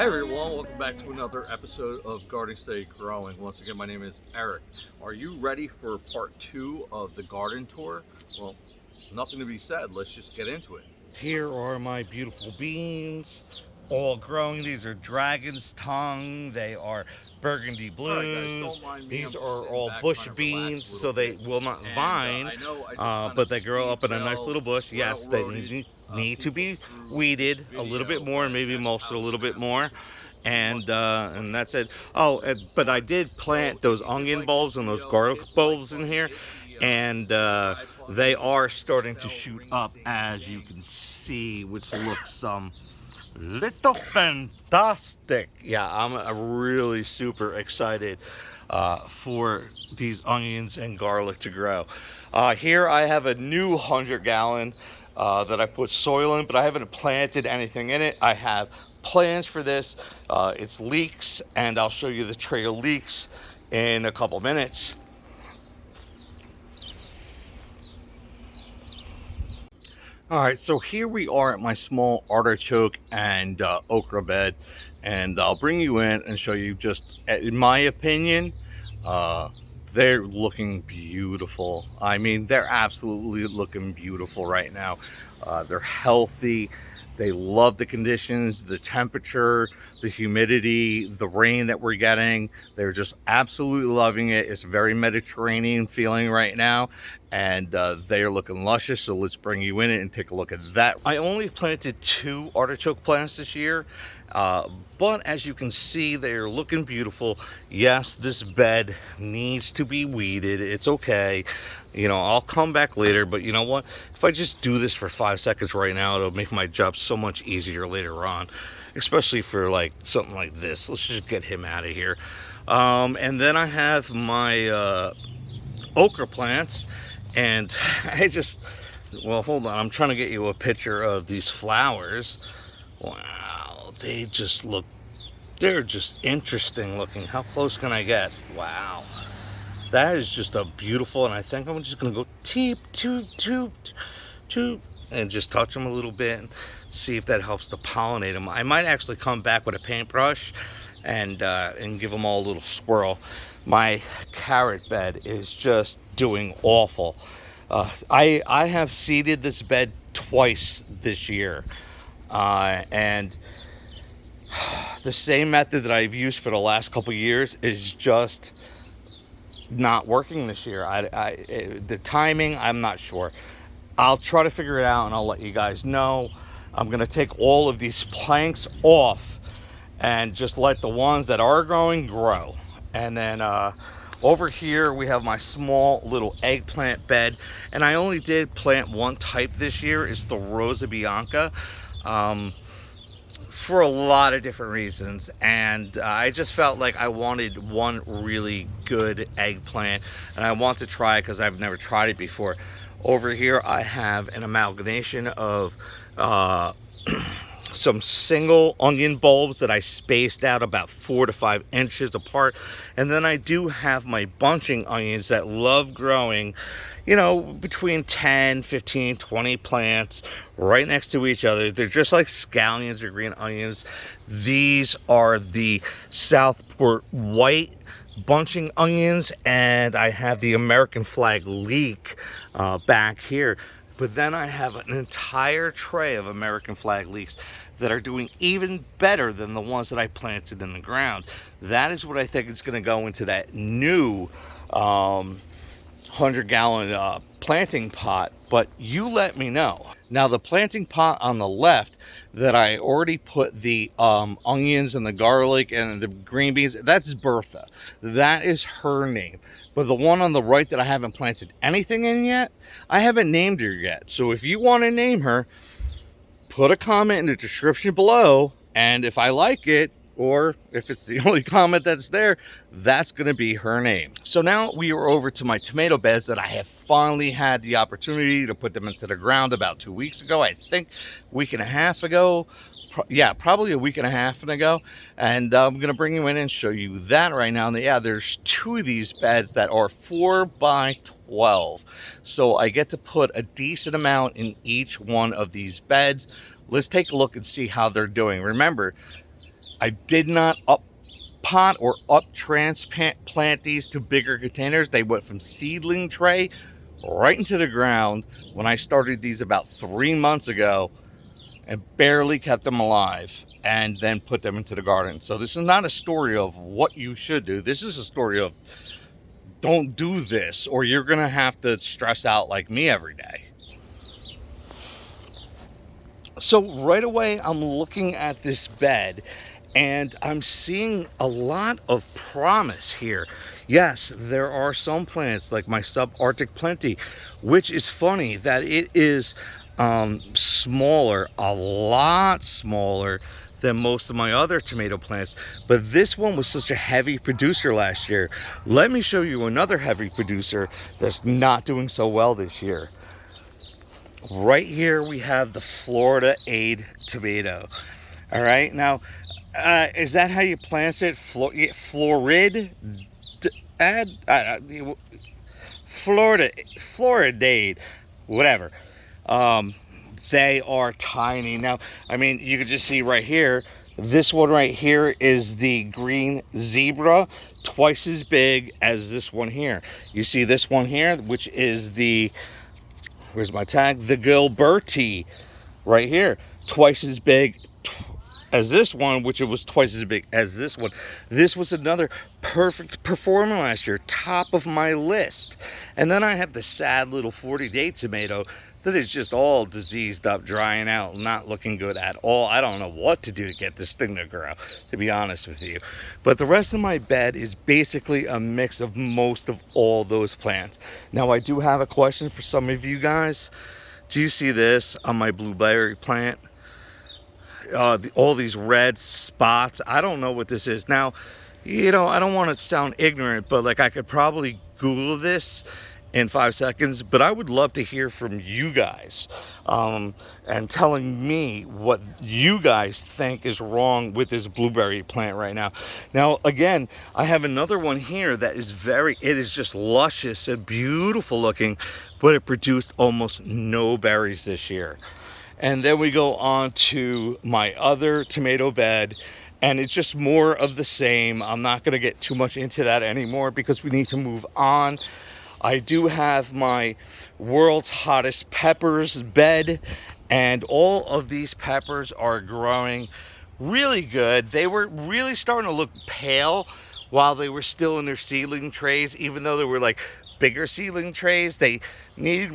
everyone, welcome back to another episode of Garden State Growing. Once again, my name is Eric. Are you ready for part 2 of the garden tour? Well, nothing to be said, let's just get into it. Here are my beautiful beans, all growing. These are dragon's tongue. They are burgundy Alright guys, blues. don't mind me, I'm These just are sitting all back bush trying to beans, relax a so little they bit. will not And vine, I know I just kind but of they grow up in a speed nice little bush. Yes, they need to be weeded a little bit more, and maybe mulched a little bit more. And that's it. Oh, but I did plant those onion bulbs and those garlic bulbs in here, and they are starting to shoot up, as you can see, which looks little fantastic. Yeah, I'm really super excited for these onions and garlic to grow. Here I have a new 100-gallon that I put soil in, but I haven't planted anything in it. I have plans for this. It's leeks, and I'll show you the tray of leeks in a couple minutes. All right, so here we are at my small artichoke and okra bed, and I'll bring you in and show you just, in my opinion, they're looking beautiful. I mean, they're absolutely looking beautiful right now. They're healthy. They love the conditions, the temperature, the humidity, the rain that we're getting. They're just absolutely loving it. It's very Mediterranean feeling right now, and they are looking luscious. So let's bring you in and take a look at that. I only planted 2 artichoke plants this year, but as you can see, they're looking beautiful. Yes, this bed needs to be weeded. It's okay. You know, I'll come back later, but you know what? If I just do this for 5 seconds right now, it'll make my job so much easier later on, especially for like something like this. Let's just get him out of here. And then I have my okra plants, and well, hold on. I'm trying to get you a picture of these flowers. Wow, they're just interesting looking. How close can I get? Wow. That is just a beautiful, and I think I'm just going to go teep, toot, toot, toot, and just touch them a little bit and see if that helps to pollinate them. I might actually come back with a paintbrush and give them all a little swirl. My carrot bed is just doing awful. I have seeded this bed twice this year, and the same method that I've used for the last couple years is just not working this year. The timing, I'm not sure. I'll try to figure it out and I'll let you guys know. I'm gonna take all of these planks off and just let the ones that are growing grow. And then over here we have my small little eggplant bed, and I only did plant one type this year. It's the Rosa Bianca. For a lot of different reasons, and I just felt like I wanted one really good eggplant, and I want to try it because I've never tried it before. Over here I have an amalgamation of some single onion bulbs that I spaced out about 4 to 5 inches apart, and then I do have my bunching onions that love growing, you know, between 10, 15, 20 plants right next to each other. They're just like scallions or green onions. These are the Southport white bunching onions, and I have the American flag leek back here. But then I have an entire tray of American flag leeks that are doing even better than the ones that I planted in the ground. That is what I think is going to go into that new 100-gallon planting pot, but you let me know. Now, the planting pot on the left that I already put the onions and the garlic and the green beans, that's Bertha. That is her name. But the one on the right that I haven't planted anything in yet, I haven't named her yet. So if you want to name her, put a comment in the description below, and if I like it, or if it's the only comment that's there, that's going to be her name. So now we are over to my tomato beds that I have finally had the opportunity to put them into the ground about 2 weeks ago. I think a week and a half ago. Yeah, probably a week and a half ago. And I'm going to bring you in and show you that right now. And yeah, there's 2 of these beds that are 4 by 12. So I get to put a decent amount in each one of these beds. Let's take a look and see how they're doing. Remember, I did not up pot or up transplant these to bigger containers. They went from seedling tray right into the ground when I started these about 3 months ago, and barely kept them alive and then put them into the garden. So this is not a story of what you should do. This is a story of don't do this or you're gonna have to stress out like me every day. So right away I'm looking at this bed and I'm seeing a lot of promise here. Yes, there are some plants like my subarctic plenty, which is funny that it is smaller, a lot smaller than most of my other tomato plants, but this one was such a heavy producer last year. Let me show you another heavy producer that's not doing so well this year. Right here we have the Florida Aid tomato. All right, now is that how you plant it? Florid Floridade, whatever. They are tiny. Now, I mean, you can just see right here, this one right here is the green zebra, twice as big as this one here. You see this one here, which is the, where's my tag? The Gilberti right here, twice as big as this one, which it was twice as big as this one. This was another perfect performer last year, top of my list. And then I have the sad little 40-day tomato that is just all diseased up, drying out, not looking good at all. I don't know what to do to get this thing to grow, to be honest with you. But the rest of my bed is basically a mix of most of all those plants. Now, I do have a question for some of you guys. Do you see this on my blueberry plant? All these red spots. I don't know what this is. Now, you know, I don't want to sound ignorant, but like I could probably Google this in 5 seconds, but I would love to hear from you guys and telling me what you guys think is wrong with this blueberry plant right now. Now, again, I have another one here that is it is just luscious and beautiful looking, but it produced almost no berries this year. And then we go on to my other tomato bed, and it's just more of the same. I'm not going to get too much into that anymore because we need to move on. I do have my world's hottest peppers bed, and all of these peppers are growing really good. They were really starting to look pale while they were still in their seedling trays, even though they were like bigger seedling trays.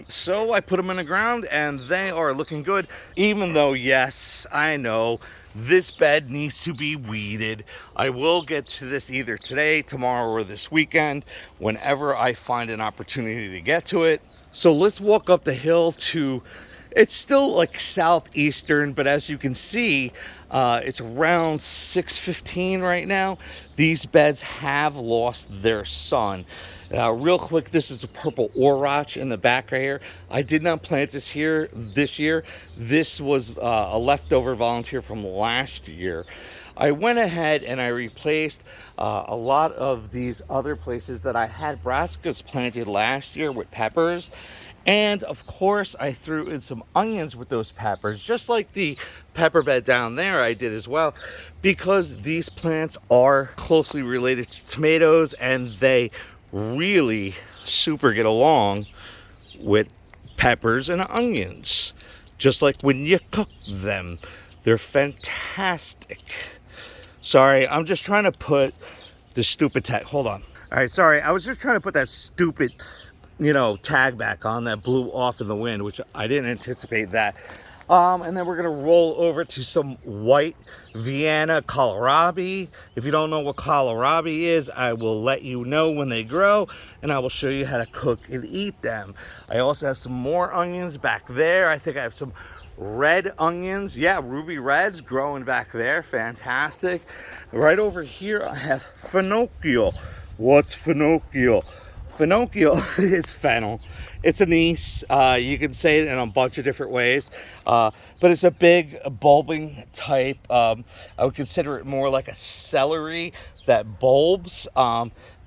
So I put them in the ground and they are looking good, even though, yes, I know this bed needs to be weeded. I will get to this either today, tomorrow, or this weekend, whenever I find an opportunity to get to it. So let's walk up the hill to, it's still like southeastern, but as you can see, it's around 6:15 right now. These beds have lost their sun. Real quick, this is the purple orach in the back right here. I did not plant this here this year. This was a leftover volunteer from last year. I went ahead and I replaced a lot of these other places that I had brassicas planted last year with peppers. And of course, I threw in some onions with those peppers, just like the pepper bed down there I did as well, because these plants are closely related to tomatoes and they really super get along with peppers and onions, just like when you cook them. They're fantastic. Sorry, I'm just trying to put the stupid tag. Hold on. All right, sorry. I was just trying to put that stupid, tag back on that blew off in the wind, which I didn't anticipate that. And then we're gonna roll over to some white Vienna kohlrabi. If you don't know what kohlrabi is, I will let you know when they grow, and I will show you how to cook and eat them. I also have some more onions back there. I think I have some red onions. Yeah, ruby reds growing back there. Fantastic. Right over here, I have fenocchio. What's fenocchio? Fenocchio is fennel. It's anise. You can say it in a bunch of different ways, but it's a big bulbing type. I would consider it more like a celery that bulbs,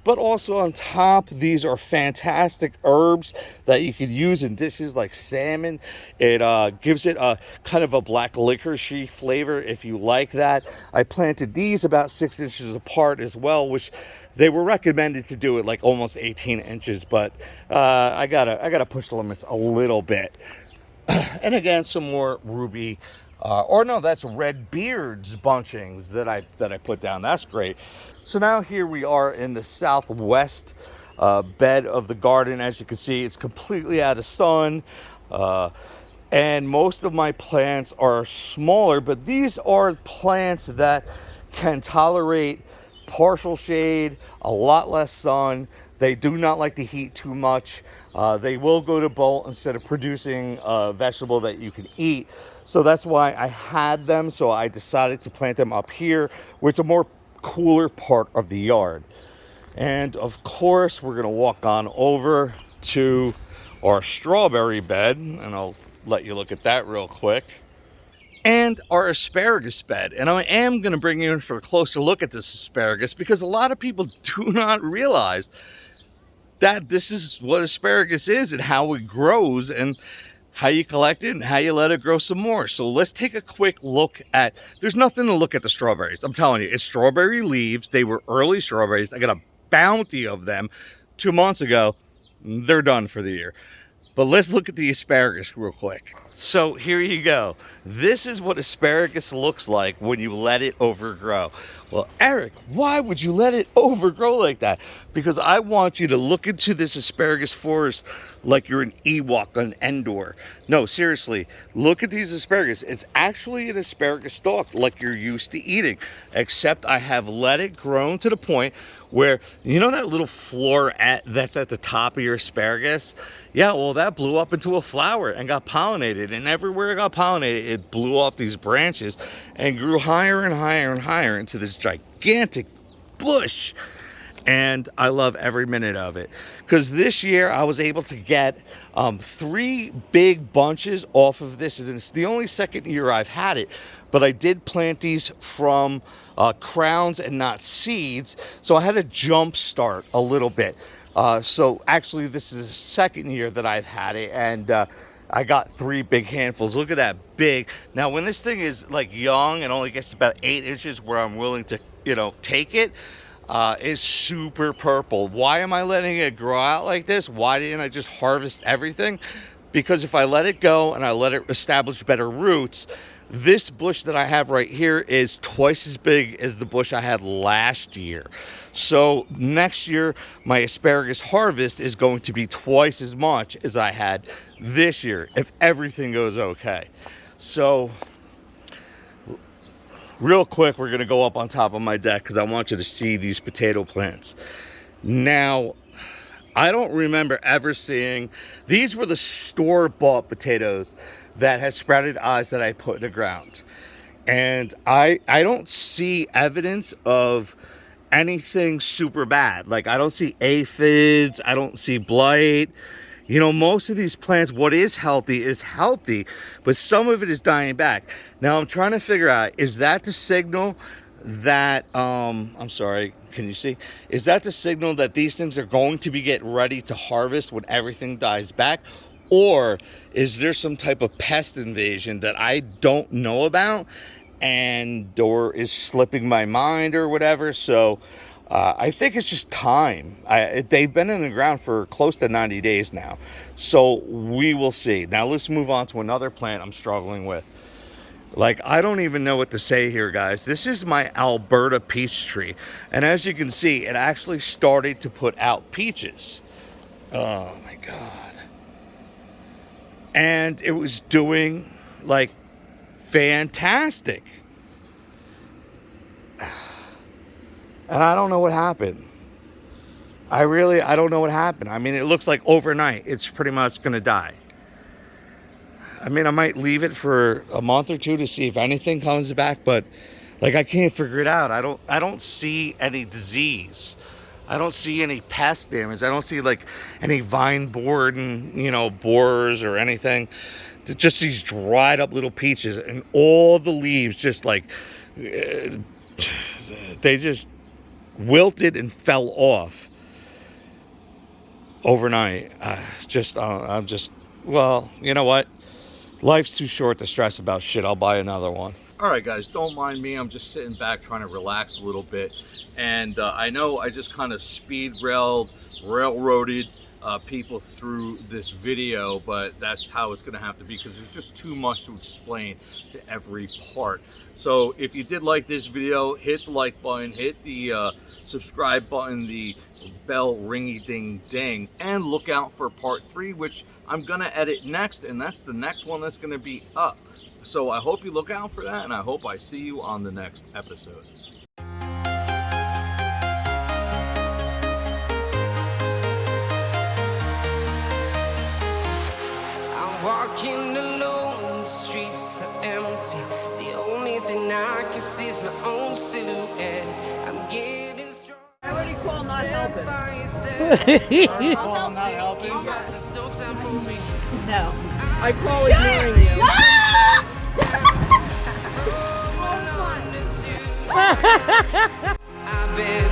but also on top, these are fantastic herbs that you could use in dishes like salmon. It gives it a kind of a black licorice flavor if you like that. I planted these about 6 inches apart as well, which they were recommended to do it like almost 18 inches, but I gotta push the limits a little bit. And again, some more ruby, or no, that's red beards bunchings that I put down. That's great. So now here we are in the southwest bed of the garden. As you can see, it's completely out of sun. And most of my plants are smaller, but these are plants that can tolerate partial shade, a lot less sun. They do not like the heat too much. They will go to bolt instead of producing a vegetable that you can eat. So that's why I had them. So I decided to plant them up here, which is a more cooler part of the yard. And of course, we're gonna walk on over to our strawberry bed, and I'll let you look at that real quick. And our asparagus bed. And I am going to bring you in for a closer look at this asparagus, because a lot of people do not realize that this is what asparagus is and how it grows and how you collect it and how you let it grow some more. So let's take a quick look at, there's nothing to look at the strawberries. I'm telling you, it's strawberry leaves. They were early strawberries. I got a bounty of them 2 months ago. They're done for the year. But let's look at the asparagus real quick. So here you go. This is what asparagus looks like when you let it overgrow. Well, Eric, why would you let it overgrow like that? Because I want you to look into this asparagus forest like you're an Ewok on Endor. No, seriously, look at these asparagus. It's actually an asparagus stalk like you're used to eating, except I have let it grow to the point where, you know that little floret that's at the top of your asparagus? Yeah, well, that blew up into a flower and got pollinated. And everywhere it got pollinated, it blew off these branches and grew higher and higher and higher into this gigantic bush. And I love every minute of it, because this year I was able to get 3 big bunches off of this, and it's the only second year I've had it. But I did plant these from crowns and not seeds, so I had to jump start a little bit. So actually, this is the second year that I've had it, and I got 3 big handfuls. Look at that big. Now, when this thing is like young and only gets about 8 inches where I'm willing to, take it, is super purple. Why am I letting it grow out like this? Why didn't I just harvest everything? Because if I let it go and I let it establish better roots, this bush that I have right here is twice as big as the bush I had last year. So next year, my asparagus harvest is going to be twice as much as I had this year, if everything goes okay. So real quick, we're gonna go up on top of my deck because I want you to see these potato plants. Now, I don't remember ever seeing, these were the store-bought potatoes that had sprouted eyes that I put in the ground. And I don't see evidence of anything super bad. Like, I don't see aphids, I don't see blight. Most of these plants, what is healthy, but some of it is dying back. Now, I'm trying to figure out, is that the signal that, I'm sorry, can you see? Is that the signal that these things are going to be getting ready to harvest when everything dies back? Or is there some type of pest invasion that I don't know about or is slipping my mind or whatever? So I think it's just time. They've been in the ground for close to 90 days now. So we will see. Now let's move on to another plant I'm struggling with. Like, I don't even know what to say here, guys. This is my Alberta peach tree. And as you can see, it actually started to put out peaches. Oh my God. And it was doing like fantastic. And I don't know what happened. I don't know what happened. I mean, it looks like overnight it's pretty much gonna die. I mean, I might leave it for a month or 2 to see if anything comes back, but like, I can't figure it out. I don't see any disease. I don't see any pest damage. I don't see like any vine board and, borers or anything. Just these dried up little peaches, and all the leaves just like, they just wilted and fell off. overnight. I'm just, well, you know what? Life's too short to stress about shit. I'll buy another one. All right, guys, don't mind me. I'm just sitting back trying to relax a little bit. And I know I just kind of railroaded people through this video, but that's how it's going to have to be because there's just too much to explain to every part. So if you did like this video, hit the like button, hit the subscribe button, the bell ringy ding ding, and look out for part 3, which I'm going to edit next, and that's the next one that's going to be up. So I hope you look out for that, and I hope I see you on the next episode. I'm walking alone, the streets are empty. The only thing I can see is my own silhouette. I'm getting strong. I already called not helping. No. I call ignoring you. I've been